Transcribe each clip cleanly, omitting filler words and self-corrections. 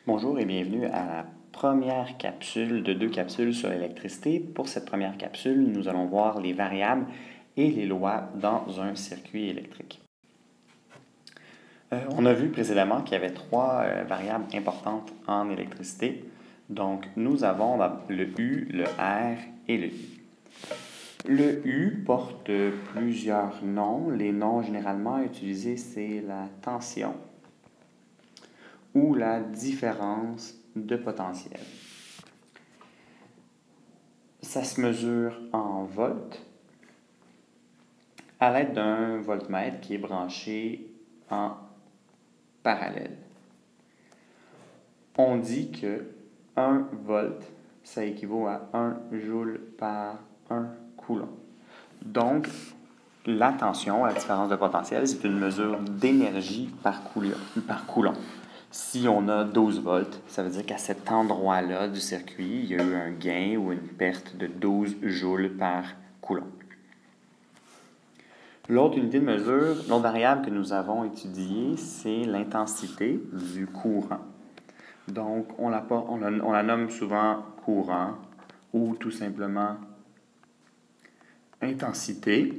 Bonjour et bienvenue à la première capsule de 2 capsules sur l'électricité. Pour cette première capsule, nous allons voir les variables et les lois dans un circuit électrique. On a vu précédemment qu'il y avait 3 variables importantes en électricité. Donc, nous avons le U, le R et le I. Le U porte plusieurs noms. Les noms généralement utilisés, c'est la tension ou la différence de potentiel. Ça se mesure en volts à l'aide d'un voltmètre qui est branché en parallèle. On dit que 1 volt, ça équivaut à 1 joule par 1 coulomb. Donc, la tension, la différence de potentiel, c'est une mesure d'énergie par coulomb. Si on a 12 volts, ça veut dire qu'à cet endroit-là du circuit, il y a eu un gain ou une perte de 12 joules par coulomb. L'autre unité de mesure, l'autre variable que nous avons étudiée, c'est l'intensité du courant. Donc, on la nomme souvent courant ou tout simplement intensité.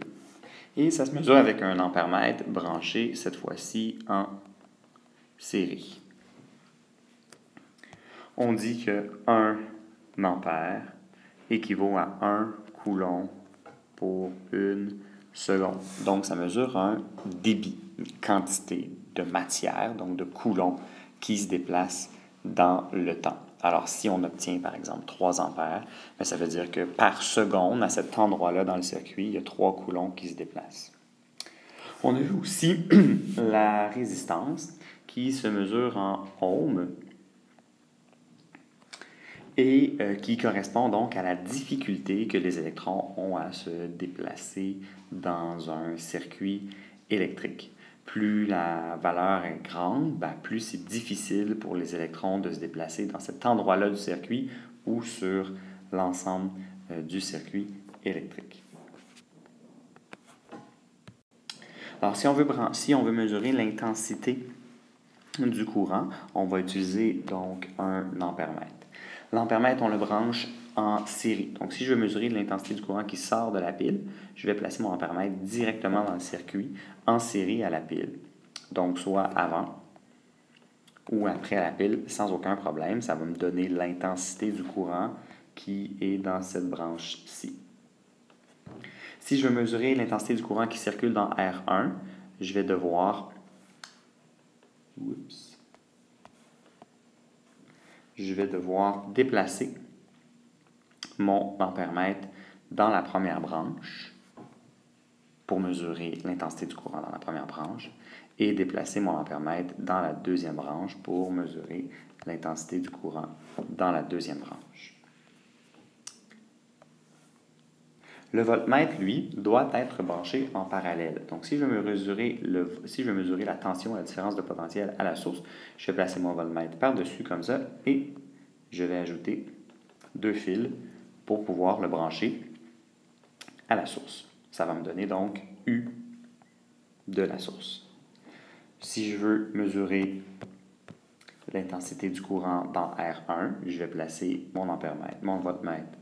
Et ça se mesure avec un ampèremètre branché, cette fois-ci, en série. On dit que 1 ampère équivaut à 1 coulomb pour 1 seconde. Donc, ça mesure un débit, une quantité de matière, donc de coulomb, qui se déplace dans le temps. Alors, si on obtient, par exemple, 3 ampères, bien, ça veut dire que par seconde, à cet endroit-là dans le circuit, il y a 3 coulombs qui se déplacent. On a vu aussi la résistance qui se mesure en ohms et qui correspond donc à la difficulté que les électrons ont à se déplacer dans un circuit électrique. Plus la valeur est grande, plus c'est difficile pour les électrons de se déplacer dans cet endroit-là du circuit ou sur l'ensemble du circuit électrique. Alors, si on veut mesurer l'intensité du courant, on va utiliser donc un ampèremètre. L'ampèremètre, on le branche en série. Donc, si je veux mesurer l'intensité du courant qui sort de la pile, je vais placer mon ampèremètre directement dans le circuit en série à la pile. Donc, soit avant ou après la pile, sans aucun problème. Ça va me donner l'intensité du courant qui est dans cette branche-ci. Si je veux mesurer l'intensité du courant qui circule dans R1, je vais devoir déplacer mon ampèremètre dans la première branche pour mesurer l'intensité du courant dans la première branche et déplacer mon ampèremètre dans la deuxième branche pour mesurer l'intensité du courant dans la deuxième branche. Le voltmètre, lui, doit être branché en parallèle. Donc, si je veux mesurer la tension, la différence de potentiel à la source, je vais placer mon voltmètre par-dessus comme ça et je vais ajouter 2 fils pour pouvoir le brancher à la source. Ça va me donner donc U de la source. Si je veux mesurer l'intensité du courant dans R1, je vais placer mon voltmètre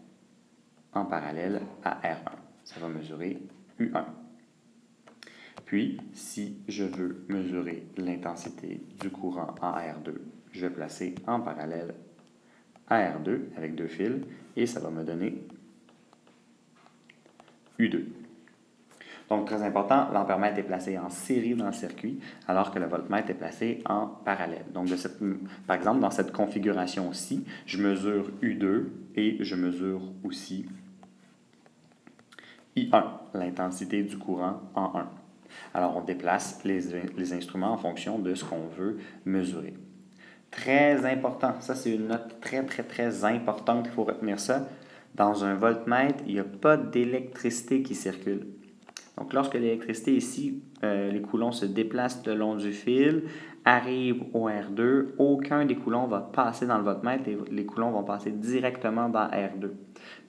en parallèle à R1. Ça va mesurer U1. Puis, si je veux mesurer l'intensité du courant en R2, je vais placer en parallèle à R2 avec 2 fils et ça va me donner U2. Donc, très important, l'ampèremètre est placé en série dans le circuit, alors que le voltmètre est placé en parallèle. Donc, par exemple, dans cette configuration-ci, je mesure U2 et je mesure aussi I1, l'intensité du courant en 1. Alors, on déplace les instruments en fonction de ce qu'on veut mesurer. Très important, ça c'est une note très, très, très importante, il faut retenir ça. Dans un voltmètre, il n'y a pas d'électricité qui circule. Donc, lorsque l'électricité ici, les coulombs se déplacent le long du fil, arrivent au R2, aucun des coulombs va passer dans le voltmètre et les coulombs vont passer directement dans R2.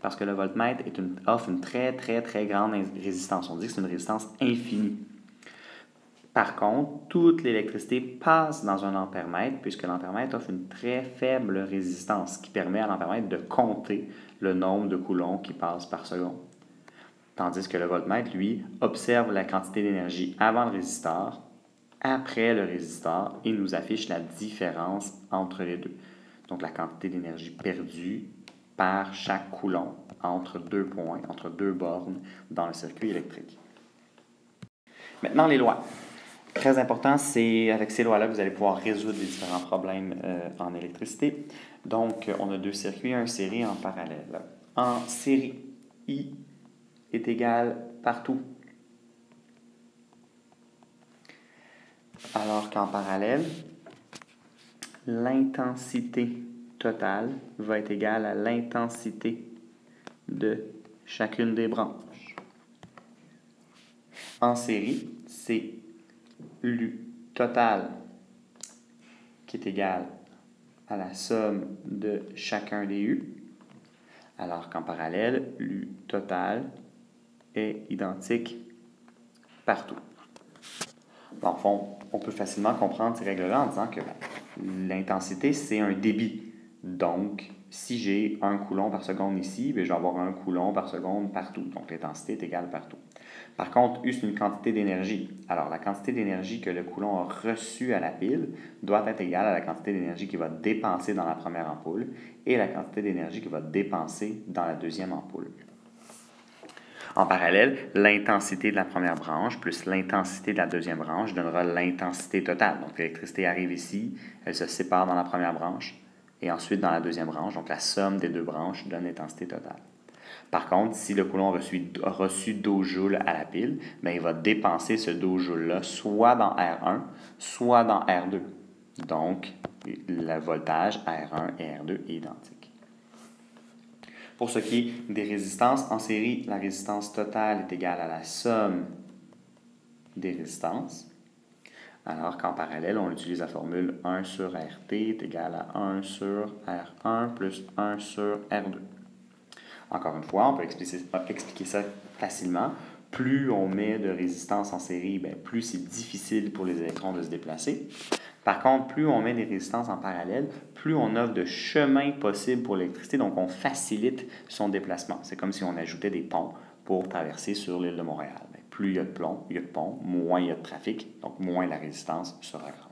Parce que le voltmètre offre une très, très, très grande résistance. On dit que c'est une résistance infinie. Par contre, toute l'électricité passe dans un ampèremètre puisque l'ampèremètre offre une très faible résistance qui permet à l'ampèremètre de compter le nombre de coulombs qui passent par seconde. Tandis que le voltmètre, lui, observe la quantité d'énergie avant le résisteur, après le résisteur et nous affiche la différence entre les deux. Donc la quantité d'énergie perdue par chaque coulomb entre deux points, entre deux bornes dans le circuit électrique. Maintenant, les lois. Très important, c'est avec ces lois-là que vous allez pouvoir résoudre les différents problèmes en électricité. Donc, on a deux circuits, un série en parallèle. En série, I est égal partout. Alors qu'en parallèle, l'intensité totale va être égale à l'intensité de chacune des branches. En série, c'est l'U total qui est égal à la somme de chacun des U, alors qu'en parallèle, l'U total est identique partout. Dans le fond, on peut facilement comprendre ces règles-là en disant que l'intensité, c'est un débit. Donc, si j'ai 1 coulomb par seconde ici, bien, je vais avoir 1 coulomb par seconde partout. Donc, l'intensité est égale partout. Par contre, U, c'est une quantité d'énergie. Alors, la quantité d'énergie que le coulomb a reçue à la pile doit être égale à la quantité d'énergie qu'il va dépenser dans la première ampoule et la quantité d'énergie qu'il va dépenser dans la deuxième ampoule. En parallèle, l'intensité de la première branche plus l'intensité de la deuxième branche donnera l'intensité totale. Donc, l'électricité arrive ici, elle se sépare dans la première branche et ensuite dans la deuxième branche. Donc, la somme des deux branches donne l'intensité totale. Par contre, si le coulomb a reçu 12 joules à la pile, bien, il va dépenser ce 12 joules-là soit dans R1, soit dans R2. Donc, le voltage R1 et R2 est identique. Pour ce qui est des résistances, en série, la résistance totale est égale à la somme des résistances, alors qu'en parallèle, on utilise la formule 1 sur RT est égal à 1 sur R1 plus 1 sur R2. Encore une fois, on peut expliquer ça facilement. Plus on met de résistance en série, bien, plus c'est difficile pour les électrons de se déplacer. Par contre, plus on met des résistances en parallèle, plus on offre de chemins possibles pour l'électricité, donc on facilite son déplacement. C'est comme si on ajoutait des ponts pour traverser sur l'île de Montréal. Bien, plus il y a de ponts, moins il y a de trafic, donc moins la résistance sera grande.